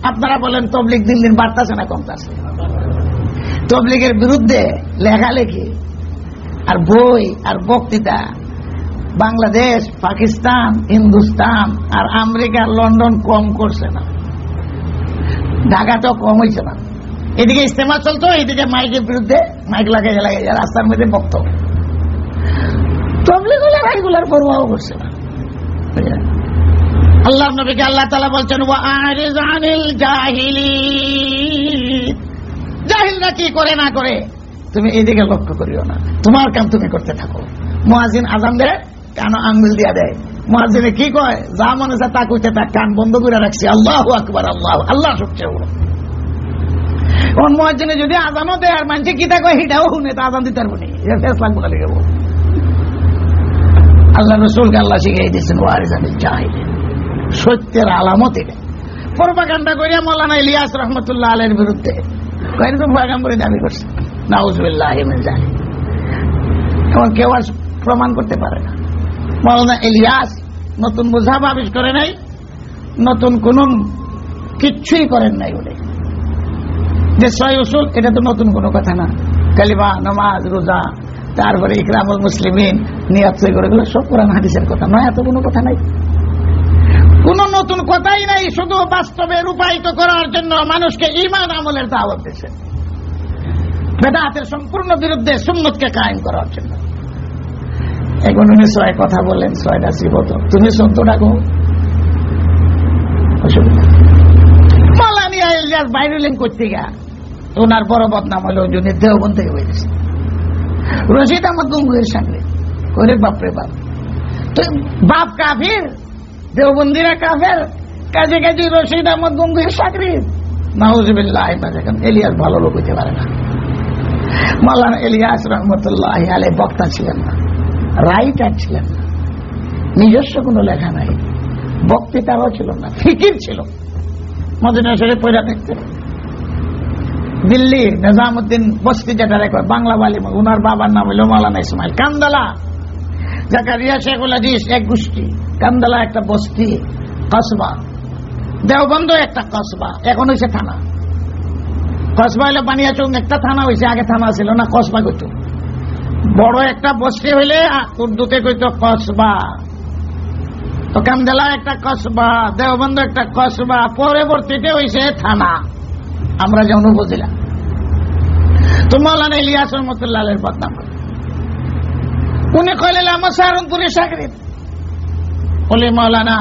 আপনারা বলেন তবলিগ দিন দিন বাড়তেছে না কমতেছে? তবলিগের বিরুদ্ধে লেখালেখি আর বই আর বক্তৃতা বাংলাদেশ, পাকিস্তান, হিন্দুস্তান আর আমেরিকা, লন্ডন কম করছে না, ঢাকাতেও কম হয়েছে না। এদিকে ইস্তেমা চলতো, এইদিকে মাইকের বিরুদ্ধে মাইক লাগাই রাস্তার মধ্যে বক্তব্য। তবলিগুলার এইগুলার পরোয়া করছে না। আল্লাহ নবীকে আল্লাহ তাআলা বলছেন ওয়াআরিজ আনিল জাহিলিন, জাহিলরা কি করে না করে তুমি এদিকে লক্ষ্য করিও না, তোমার কাম তুমি করতে থাকো। মুয়াজ্জিন আযান দেয়, কান আঙ্গুল দিয়া দেয়। মুয়াজ্জিনে কি কয়, যা মনে চায় তা কইতে থাক, কান বন্ধ করে রাখছি। আল্লাহু আকবার, আল্লাহ আল্লাহ সবচেয়ে বড়। কোন মুয়াজ্জিনে যদি আযানও দেয় আর মানুষে কি তা কয় এটাও শুনে, তা আযান দিতে পারবো না, এটা ফেসলা বলে লেগে বল। আল্লাহ রাসূলকে আল্লাহ শিখিয়ে দিয়েছেন ওয়ারিজ আনিল জাহিলিন, সত্যের আলামত এটা। প্রপাগান্ডা করিয়া মাওলানা ইলিয়াস রহমাতুল্লাহ আলাইহির বিরুদ্ধে কয়েক পয়গম্বরী দাবি করছে, নাউযুবিল্লাহি মিন যালিক। এখন কেউ আর প্রমাণ করতে পারে না। মাওলানা ইলিয়াস নতুন মুযহাব আবিষ্কার করে নাই, নতুন কোন কিচ্ছুই করেন নাই। বলে যে ছয় উসুল, এটা তো নতুন কোনো কথা না। কালিমা, নামাজ, রোজা, তারপরে ইকরামুল মুসলিমিন, নিয়াত করে গেল সব কোরআন হাদিসের কথা, নয় এত কোনো কথা নাই, কোন নতুন কথাই নাই। শুধু বাস্তবে রূপায়িত করার জন্য মানুষকে ঈমান আমলের দাওয়াত দিয়েছে, বেদাতের সম্পূর্ণ বিরুদ্ধে সুন্নতকে কায়েম করার জন্য। এখন উনি ছয় কথা বলেন, ছয়টা সিফত, তুমি ১৪ ডাকো, অসুবিধা। মাওলানা ইলিয়াস বাইরে লেন করতে গিয়া ওনার বড় বদনাম হলো উনি দেওবন্দ থেকে বেরিয়েছে। রশিদ আহমদ গঙ্গুহের সামনে করে বাপরে বাপ, তো বাপ কাফির, দেওবন্দিরা কাফের, কাজে কাজে রশিদ আহমদ গঙ্গুহের চাকরি। নাউযুবিল্লাহ। ইলিয়াস ভালো লোক হইতে পারে না। মাওলানা ইলিয়াস রহমতুল্লাহ আলাইহি বক্তা ছিলেন না, রাইটার ছিলেন না, নিজস্ব কোনো লেখা নাই, বক্তৃতাও ছিল না, ফিকির ছিল। মদিনা শরীফ পড়া থাকতেন। দিল্লির নিজামুদ্দিন বস্তি যেটা রেখে বাংলা বালি, উনার বাবার নাম হইল মাওলানা ইসমাইল কান্দালা। জাকারিয়া শেখুল হাদিস এক গোষ্ঠী, কান্দালা একটা বস্তি, কসবা। দেওবন্দ একটা কসবা, এখন হয়েছে থানা। কসবা হইলে বানিয়াচং একটা থানা হয়েছে, আগে থানা ছিল না, কসবা কইত। বড় একটা বস্তি হইলে উর্দুতে কইত কসবা। তো কান্দালা একটা কসবা, দেওবন্দ একটা কসবা, পরবর্তীতে হয়েছে থানা, আমরা যেমন উপজেলা। তো মাওলানা ইলিয়াস রহমতুল্লাহ আলাইহির বদনাম করে উনি কইলেন আমার সাহারনপুরের শাগরিদ, বলে মাওলানা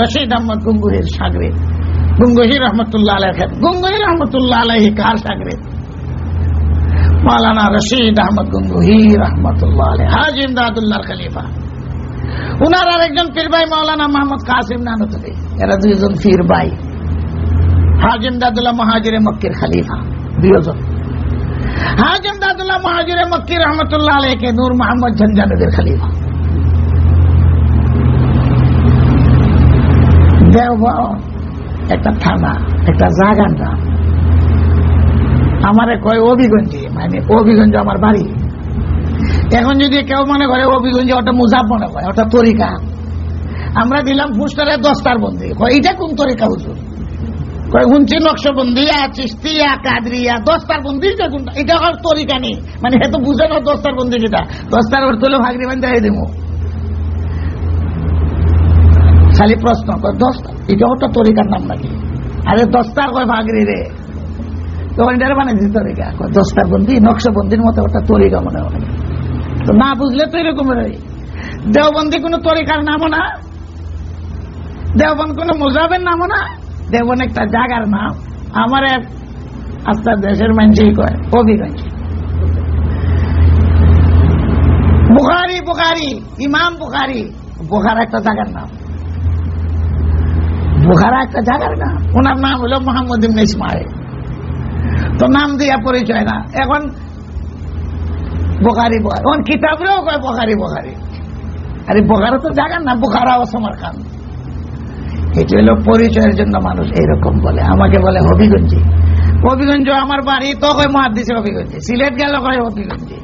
রশিদ আহমদ গঙ্গুহির শাগরিদ। গঙ্গুহি রহমতুল্লাহ আলাইহি, গঙ্গুহি রহমতুল্লাহ আলাইহি কার শাগরিদ? মাওলানা রশিদ আহমদ গঙ্গুহি রহমতুল্লাহ আলাইহি, হাজী ইমদাদুল্লাহর খলিফা। উনার আরেকজন পীর ভাই মাওলানা মোহাম্মদ কাসিম নানুতুবি, এরা দুইজন পীর ভাই। হাজী ইমদাদুল্লাহ মুহাজিরে মক্কির খলিফা, দুইজন। হাজী ইমদাদুল্লাহ মুহাজিরে মক্কি রহমতুল্লাহ আলাইহি নূর মোহাম্মদ ঝঞ্ঝানদের খলিফা। দেওবন্দ একটা থানা, একটা জায়গার নাম। আমারে কয় অভিগঞ্জি, মানে অভিগঞ্জ আমার বাড়ি। এখন যদি কেউ মনে করে অভিগঞ্জে ওটা মুজাব মনে করে, ওটা তরিকা। আমরা দিলাম পোস্টারে দস্তারবন্দি, এইটা কোন তরিকা হুজুর? শুনছি নকশবন্দিয়া, চিশতিয়া, কাদরিয়া, দস্তারবন্দি, এটা আর তরিকা নেই, মানে এত বুঝে না দস্তারবন্দি যেটা। দস্তার অর্থ হলো ভাগরি বান্ধে দেবো। খালি প্রশ্ন, দস্তার এটা ওটা তরিকার নাম নাকি? আরে দস্তার কয় ভাগরি রে, তখন এটার বানাইছি তরিকা। দস্তারবন্দি, নকশবন্দির মতো ওটা তরিকা মনে হয়। তো না বুঝলে তো এরকম। দেওবন্দি কোন তরিকার নামও না, দেওবন্দ কোন মুজাবের নামও না, দেওবন্দ একটা জায়গার নাম। আমার আস্তা দেশের মানুষই কয় অভিগঞ্জ। বুখারি, বুখারি, ইমাম বুখারি, বুখারা একটা জায়গার নাম, বুখারা একটা জায়গার নাম। ওনার নাম হলো মোহাম্মদ ইবনে ইসমাইল। তো নাম দিয়া পরিচয় না, এখন বুখারি বুখারি, এখন কিতাবরেও কয় বুখারি বুখারি। আরে বুখারা তো জায়গার নাম, বুখারা ও সমরকান্দ। এটা হলো পরিচয়ের জন্য মানুষ এইরকম বলে। আমাকে বলে হবিগঞ্জি, হবিগঞ্জ আমার বাড়ি, তো কয় মুহাদ্দিসে হবিগঞ্জি। সিলেট গেল কয় হবিগঞ্জি,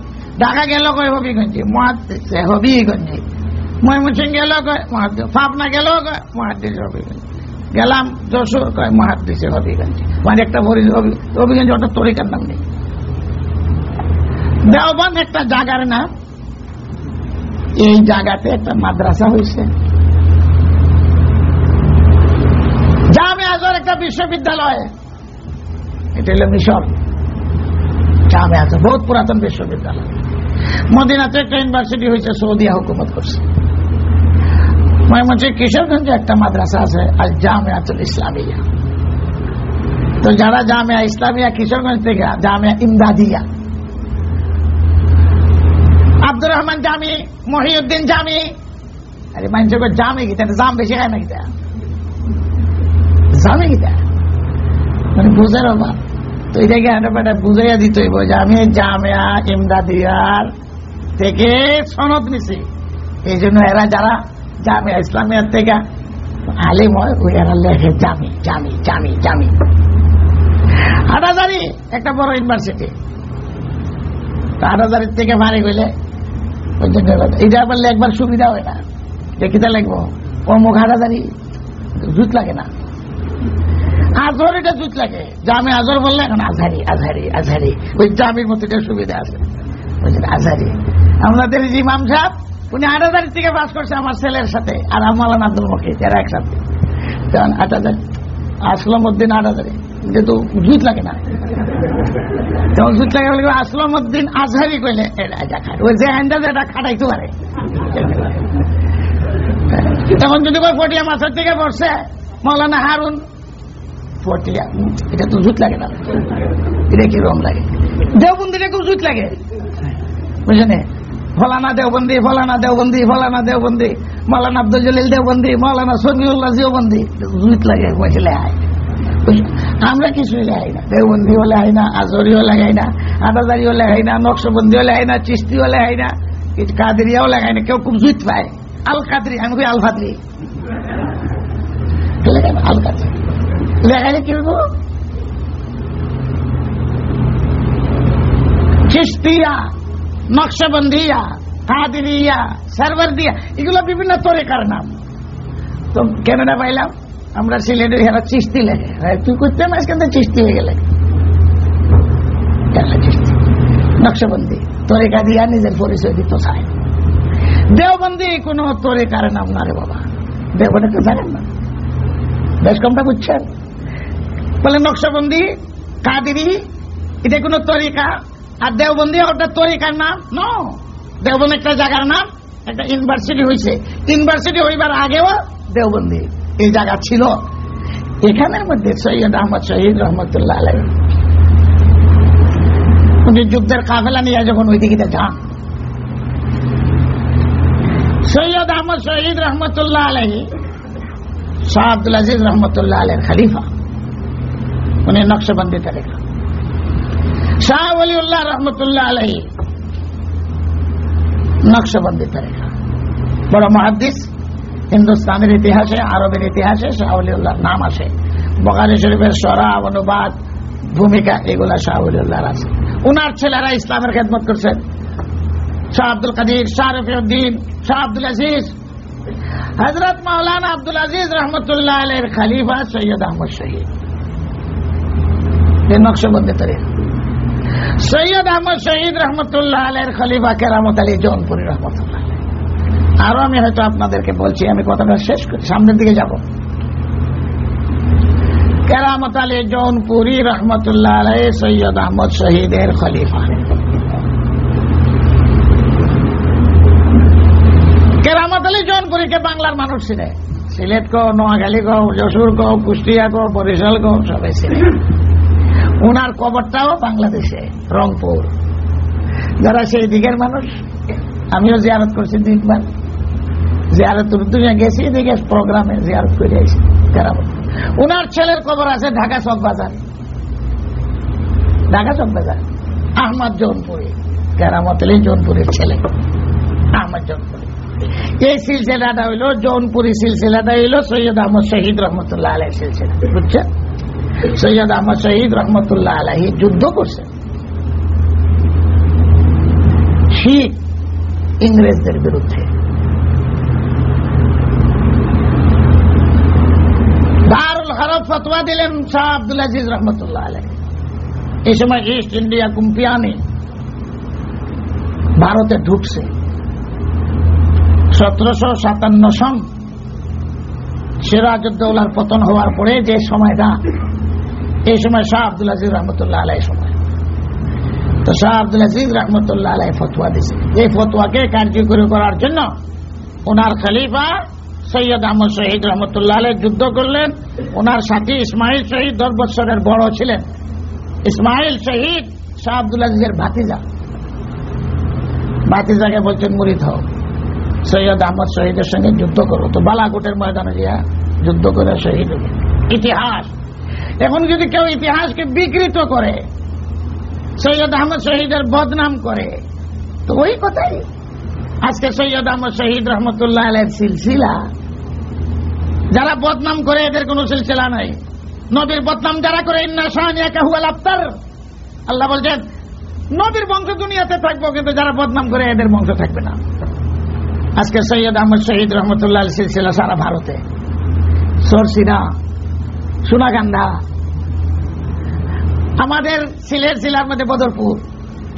ঢাকা গেল কয় হবিগঞ্জি, মুহাদ্দিসে হবিগঞ্জি। ময়মনসিংহ গেল কয় মুহাদ্দিস, পাবনা গেল কয় মুহাদ্দিস হবিগঞ্জি। গেলাম যশোর, মহাদ্দেশে হবিগঞ্জ, মানে একটা হবিগঞ্জ ওটা তরিকার নাম নেই। দেওবন্দ একটা জায়গার নাম, এই জায়গাতে একটা মাদ্রাসা হয়েছে, জামে আজহর একটা বিশ্ববিদ্যালয়, এটা হলো মিশর। জামে আজহর বহুত পুরাতন বিশ্ববিদ্যালয়। মদিনাতে একটা ইউনিভার্সিটি হয়েছে, সৌদিয়া হুকুমত করছে। ময়মনসিংহ কিশোরগঞ্জে একটা মাদ্রাসা আছে, আল জামিয়াতুল ইসলামিয়া। তো যারা জামিয়া ইসলামিয়া কিশোরগঞ্জ থেকে, জামিয়া ইমদাদিয়া, আব্দুর রহমান জামি, মহিউদ্দিন জামি, আরে মানুষের জামি গীতা, জাম বেশি খায় না গীতা, জামি গীতা মানে বুঝার অভাব। তো এটাকে বুঝাইয়া দিতে হইব যে আমি জামিয়া ইমদাদিয়ার থেকে সনদ নিছি, এই জন্য এরা যারা জামিয়া ইসলামিয়ার থেকে আলিম হয়, ওই এরা লেখে জামি জামি জামি জামি। হাটাজারি একটা বড় ইউনিভার্সিটি, হাটাজারির থেকে ভারী গেলে এটা আবার লেখবার সুবিধা হয় না, দেখিতে লাগবো অমুক হাটাজারি, জুত লাগে না। আজহর এটা জুত লাগে, জামে আজহর বললে এখন আজহারি আজহারি আজহারি, ওই জামির মতো সুবিধা আছে আজহারি। আমাদের ইমাম সাহেব উনি ৮,০০০ থেকে পাস করছে আমার ছেলের সাথে, আর মাওলানা আব্দুল মকিদ, এরা একসাথে। তখন ৮,০০০ আসলামউদ্দিন ৮,০০০, যেহেতু জুত লাগে না, তখন জুত লাগে বলে আসলামউদ্দিন আজহারি কইলে ওই যে আন্দাজ এটা খাটাইতে পারে। তখন যদি ফটিয়া মাছের থেকে পড়ছে মাওলানা হারুন ফটিয়া, এটা তো জুত লাগে না, এটা কি রকম লাগে। দেওবন্দিটা খুব জুত লাগে, বুঝলেন? ফলানা দেওবন্দি, ফলানা দেওবন্দি, ফলানা দেওবন্দি, মৌলানা আব্দুল জলিল দেওবন্দি, মৌলানা সমিউল্লাহ দেওবন্দি, জুত লাগে বুঝলে। আমরা কিছুই লেখাই না, দেওবন্দিও লেখাই না, আজহরিও লেখাই না, হাটাজারিও লেখাই না, নকশবন্দিও লেখাই না, চিস্তিও লেখাই না, কাদেরিয়াও লেখাই না। কেউ খুব জুত পায় আল কাদরি, আমি কই আল ফাদরি, আল কাদরি লেখাইলে কি হইব? চিস্তিয়া, নকশবন্দিয়া, কাদেরিয়া, সারওয়ারদিয়া, এগুলো বিভিন্ন তরিকার নাম। তো কেনাডা পাইলাম আমরা সিলেটের হেরা চিস্তি লেখে, তুই করতে মাঝখান থেকে চিস্তি হয়ে গেলে চিস্তি, নকশবন্দি তরিকা দিয়া নিজের পরিচয় দিত চায়। দেওবন্দি কোন তরিকার নাম না রে বাবা, দেওবন্দি তো জানেন না, বেশ কমটা বুঝছেন। বলে নকশবন্দি, কাদেরি এটা কোন তরিকা, আর দেওবন্দি ওটা তরিকার নাম ন। দেওবন্দি একটা জায়গার নাম, একটা ইউনিভার্সিটি হয়েছে, ইউনিভার্সিটি হইবার আগেও দেওবন্দি এই জায়গা ছিল। এখানের মধ্যে সৈয়দ আহমদ শহীদ রহমতুল্লাহ আলাইহি উনি যুদ্ধের কাফেলা নিয়ে যখন ওই দিকে যান, সৈয়দ আহমদ শহীদ রহমতুল্লাহ আলাইহি শাহ আব্দুল আজিজ রহমতুল্লাহ আলাইহির খলিফা, উনি নকশবন্দি তরিকা। শাহ ওলিউল্লাহ রহমতুল্লাহ আলাইহি নকশবন্দি তরিকা, বড় মুহাদ্দিস। হিন্দুস্তানের ইতিহাসে, আরবের ইতিহাসে শাহ ওলিউল্লাহর নাম আসে, বুখারী শরীফের সরা, অনুবাদ, ভূমিকা, এগুলা শাহ ওলিউল্লাহর আছে। উনার ছেলেরা ইসলামের খেদমত করছেন, শাহ আব্দুল কাদির, শাহ রফিউদ্দিন, শাহ আব্দুল আজিজ। হযরত মাওলানা আব্দুল আজিজ রহমতুল্লাহ আলাইহির খলিফা সৈয়দ আহমদ শহীদ, এই নকশবন্দি তরিকা। সৈয়দ আহমদ শহীদ রহমতুল্লাহ আলাইহির খলিফা কেরামত আলী জৌনপুরী রহমতুল্লাহ আলাইহি। আরো আমি হয়তো আপনাদেরকে বলছি, আমি কথাটা শেষ করি, সামনের দিকে যাব। কেরামত আলী জৌনপুরী রহমতুল্লাহ আলাইহি সৈয়দ আহমদ শহীদের খলিফা। কেরামত আলী জৌনপুরীকে বাংলার মানুষ ছিলেন, সিলেট কো, নোয়াখালী কো, যশোর কো, কুষ্টিয়া কো, বরিশাল কো, সবাই ছিলেন। উনার কবরটাও বাংলাদেশে, রংপুর। যারা সেই দিকের মানুষ, আমিও জিয়ারত করছি 2 বার, জিয়ারত দুনিয়া গেছি, দিকে প্রোগ্রামে জিয়ারত করে আইছি কেরামত। উনার ছেলের কবর আছে ঢাকা চক বাজার, ঢাকা চক বাজার, আহমদ জৌনপুরী, কেরামত আলী জৌনপুরীর ছেলে আহমদ জৌনপুরী। এই সিলসিলাটা হইল জৌনপুরী, সিলসিলাটা হইল সৈয়দ আহমদ শহীদ রহমতুল্লাহ আলাইহির সিলসিলা, বুঝছেন? সৈয়দ আহমদ শহীদ রহমতুল্লাহ আলাইহি যুদ্ধ করছেন শিখ ইংরেজদের বিরুদ্ধে। ভাগ ফতোয়া দিলেন শাহ আব্দুল আজিজ রহমতুল্লাহ আলাইহি। এই সময় ইস্ট ইন্ডিয়া কোম্পানি ভারতে ঢুকছে 1757 সন সিরাজউদ্দৌলার পতন হওয়ার পরে যে সময়টা, এই সময় শাহ আব্দুল আজিজ রহমতুল্লাহ আলাইহি সময়। তো শাহ আব্দুল আজিজ রহমতুল্লাহ আলাইহি ফতোয়া দিয়েছে। এই ফতোয়াকে কার্যকরী করার জন্য ওনার খলিফা সৈয়দ আহমদ শহীদ রহমতুল্লাহ আলাইহি যুদ্ধ করলেন। ওনার সাথী ইসমাইল শহীদ 10 বছরের বড় ছিলেন। ইসমাইল শহীদ শাহ আব্দুল আজিজের ভাতিজাকে বলছেন মুরিদ হও, সৈয়দ আহমদ শহীদের সঙ্গে যুদ্ধ করো। তো বালাকোটের ময়দানে গিয়া যুদ্ধ করে শহীদ হল। ইতিহাস, এখন যদি কেউ ইতিহাসকে বিকৃত করে, সৈয়দ আহমদ শহীদের বদনাম করে, তো ওই কথাই আজকে সৈয়দ আহমদ শহীদ রহমতুল্লাহ আলাইহির সিলসিলা যারা বদনাম করে, এদের কোন সিলসিলা নাই। নবীর বদনাম যারা করে, ইন্না শানিয়াকা হুয়াল আবতার, আল্লাহ বলছেন নবীর বংশ দুনিয়াতে থাকবো, কিন্তু যারা বদনাম করে এদের বংশ থাকবে না। আজকে সৈয়দ আহমদ শহীদ রহমতুল্লাহ আলাইহির সিলসিলা সারা ভারতে, সরসিনা, সোনাগান্ধা, আমাদের সিলেট জেলার মধ্যে বদরপুর,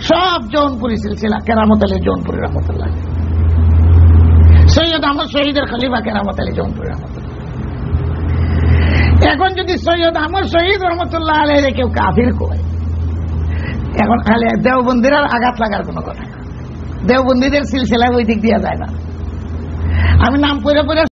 সব জৌনপুরি সিলসিলা। কেরামত আলী জৌনপুরি রহমতুল্লাহ, সৈয়দ আহমদ শহীদের খলিফা কেরামত আলী জৌনপুরি রহমতুল্লাহ। এখন যদি সৈয়দ আহমদ শহীদ রহমতুল্লাহ আলাইহি কেউ কাফির কয়, এখন খালি দেওবন্দির আঘাত লাগার কোন কথা না। দেওবন্দিদের সিলসিলা ওই দিক দিয়ে যায় না। আমি নাম পড়ে